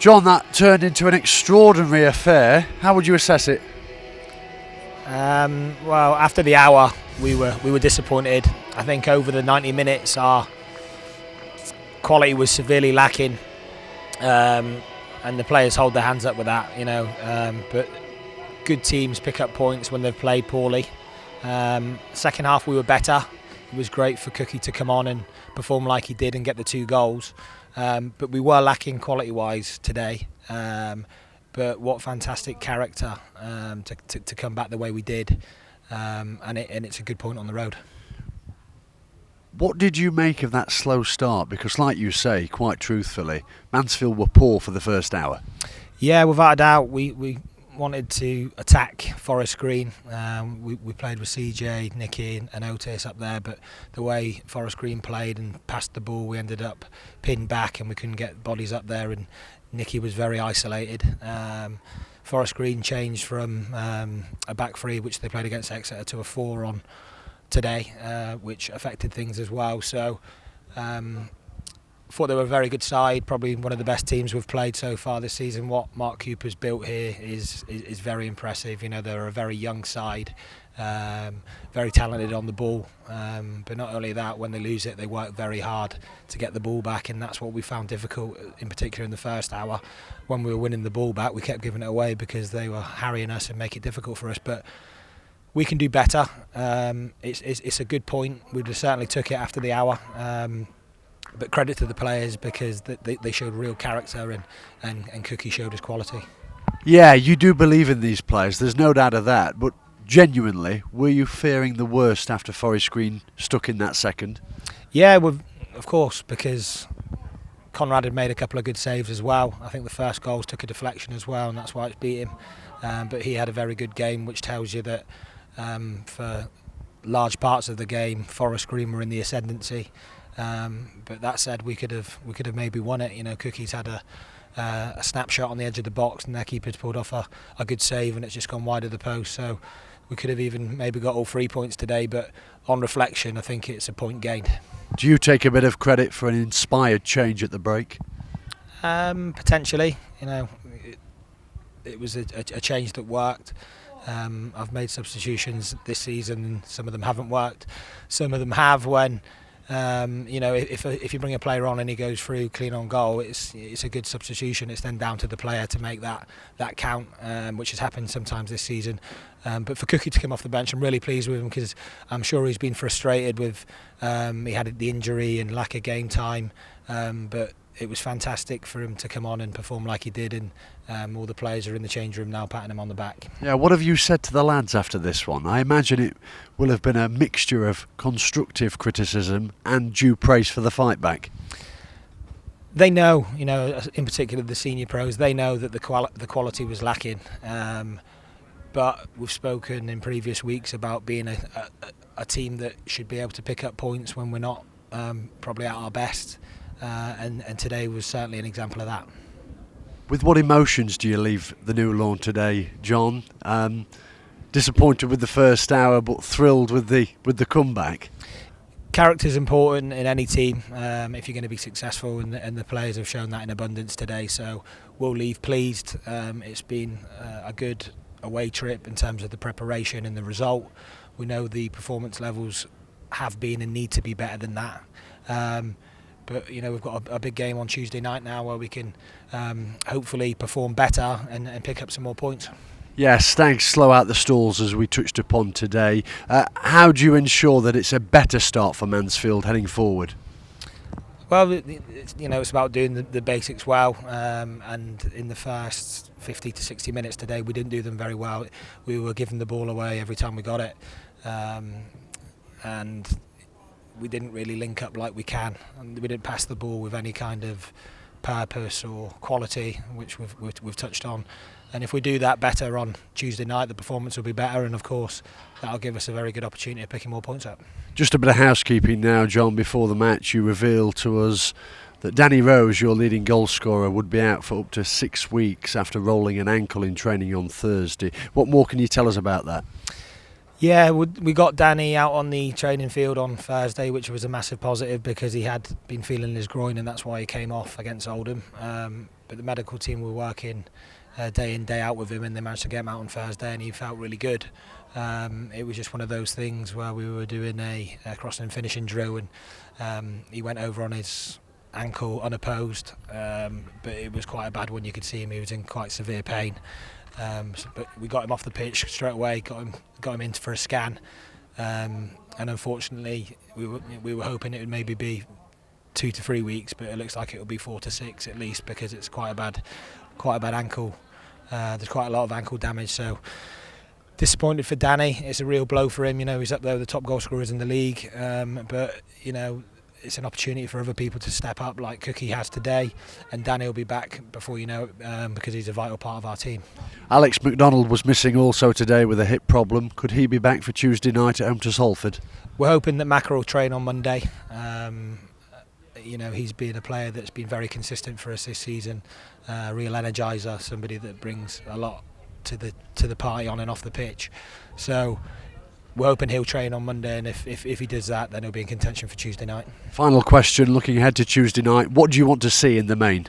John, that turned into an extraordinary affair. How would you assess it? Well, after the hour, we were disappointed. I think over the 90 minutes, our quality was severely lacking, and the players hold their hands up with that, But good teams pick up points when they've played poorly. Second half, we were better. It was great for Cookie to come on and perform like he did and get the 2 goals. But we were lacking quality-wise today. But what fantastic character to come back the way we did, and it's a good point on the road. What did you make of that slow start? Because like you say, quite truthfully, Mansfield were poor for the first hour. Yeah, without a doubt, we wanted to attack Forest Green. We played with CJ, Nicky and Otis up there, but the way Forest Green played and passed the ball, we ended up pinned back and we couldn't get bodies up there, and Nicky was very isolated. Forest Green changed from a back three, which they played against Exeter, to a 4 on today, which affected things as well. So thought they were a very good side, probably one of the best teams we've played so far this season. What Mark Cooper's built here is very impressive. They're a very young side, very talented on the ball, but not only that, when they lose it, they work very hard to get the ball back, and that's what we found difficult, in particular in the first hour. When we were winning the ball back, we kept giving it away because they were harrying us and make it difficult for us. But we can do better. It's a good point. We certainly took it after the hour. But credit to the players, because they showed real character, and Cookie showed his quality. Yeah, you do believe in these players, there's no doubt of that, but genuinely, were you fearing the worst after Forest Green stuck in that second? Yeah, of course, because Conrad had made a couple of good saves as well. I think the first goal took a deflection as well, and that's why it's beat him. But he had a very good game, which tells you that for large parts of the game, Forest Green were in the ascendancy. But that said, we could have maybe won it. Cookie's had a snapshot on the edge of the box, and their keeper's pulled off a good save, and it's just gone wide of the post. So we could have even maybe got all 3 points today. But on reflection, I think it's a point gained. Do you take a bit of credit for an inspired change at the break? Potentially, it was a change that worked. I've made substitutions this season, and some of them haven't worked. Some of them have when. If you bring a player on and he goes through clean on goal, it's a good substitution. It's then down to the player to make that count, which has happened sometimes this season. But for Cookie to come off the bench, I'm really pleased with him, because I'm sure he's been frustrated with he had the injury and lack of game time. But it was fantastic for him to come on and perform like he did, and all the players are in the change room now patting him on the back. Yeah, what have you said to the lads after this one? I imagine it will have been a mixture of constructive criticism and due praise for the fight back. They know, in particular the senior pros, they know that the quality was lacking. But we've spoken in previous weeks about being a team that should be able to pick up points when we're not probably at our best. And today was certainly an example of that. With what emotions do you leave the New Lawn today, John? Disappointed with the first hour, but thrilled with the comeback. Character's important in any team if you're going to be successful, and the players have shown that in abundance today. So we'll leave pleased. It's been a good away trip in terms of the preparation and the result. We know the performance levels have been and need to be better than that. But we've got a big game on Tuesday night now, where we can hopefully perform better and pick up some more points. Yes, thanks. Slow out the stalls, as we touched upon today. How do you ensure that it's a better start for Mansfield heading forward? Well, it's about doing the basics well, and in the first 50 to 60 minutes today, we didn't do them very well. We were giving the ball away every time we got it, and we didn't really link up like we can, and we didn't pass the ball with any kind of purpose or quality, which we've touched on. And if we do that better on Tuesday night, the performance will be better, and of course that'll give us a very good opportunity of picking more points up. Just a bit of housekeeping now, John. Before the match, you revealed to us that Danny Rose, your leading goal scorer, would be out for up to 6 weeks after rolling an ankle in training on Thursday. What more can you tell us about that? Yeah, we got Danny out on the training field on Thursday, which was a massive positive, because he had been feeling his groin, and that's why he came off against Oldham. but the medical team were working day in, day out with him, and they managed to get him out on Thursday, and he felt really good. It was just one of those things where we were doing a crossing and finishing drill, and he went over on his ankle unopposed, but it was quite a bad one. You could see him; he was in quite severe pain. But we got him off the pitch straight away, got him in for a scan, and unfortunately, we were hoping it would maybe be 2 to 3 weeks, but it looks like it will be 4 to 6 at least, because it's quite a bad ankle. There's quite a lot of ankle damage, so disappointed for Danny. It's a real blow for him. He's up there with the top goal scorers in the league, but it's an opportunity for other people to step up, like Cookie has today, and Danny will be back before you know it, because he's a vital part of our team. Alex MacDonald was missing also today with a hip problem. Could he be back for Tuesday night at home to Salford? We're hoping that Macca will train on Monday. He's been a player that's been very consistent for us this season, real energiser, somebody that brings a lot to the party on and off the pitch. So we're hoping he'll train on Monday, and if he does that, then he'll be in contention for Tuesday night. Final question, looking ahead to Tuesday night, what do you want to see in the main?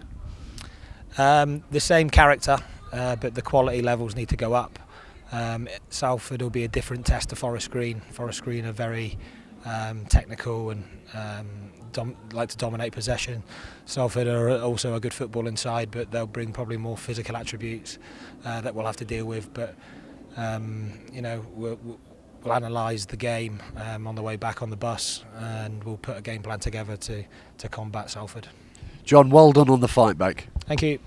The same character, but the quality levels need to go up. Salford will be a different test to Forest Green. Forest Green are very technical and like to dominate possession. Salford are also a good footballing side, but they'll bring probably more physical attributes that we'll have to deal with. But we'll analyse the game on the way back on the bus, and we'll put a game plan together to combat Salford. John, well done on the fight back. Thank you.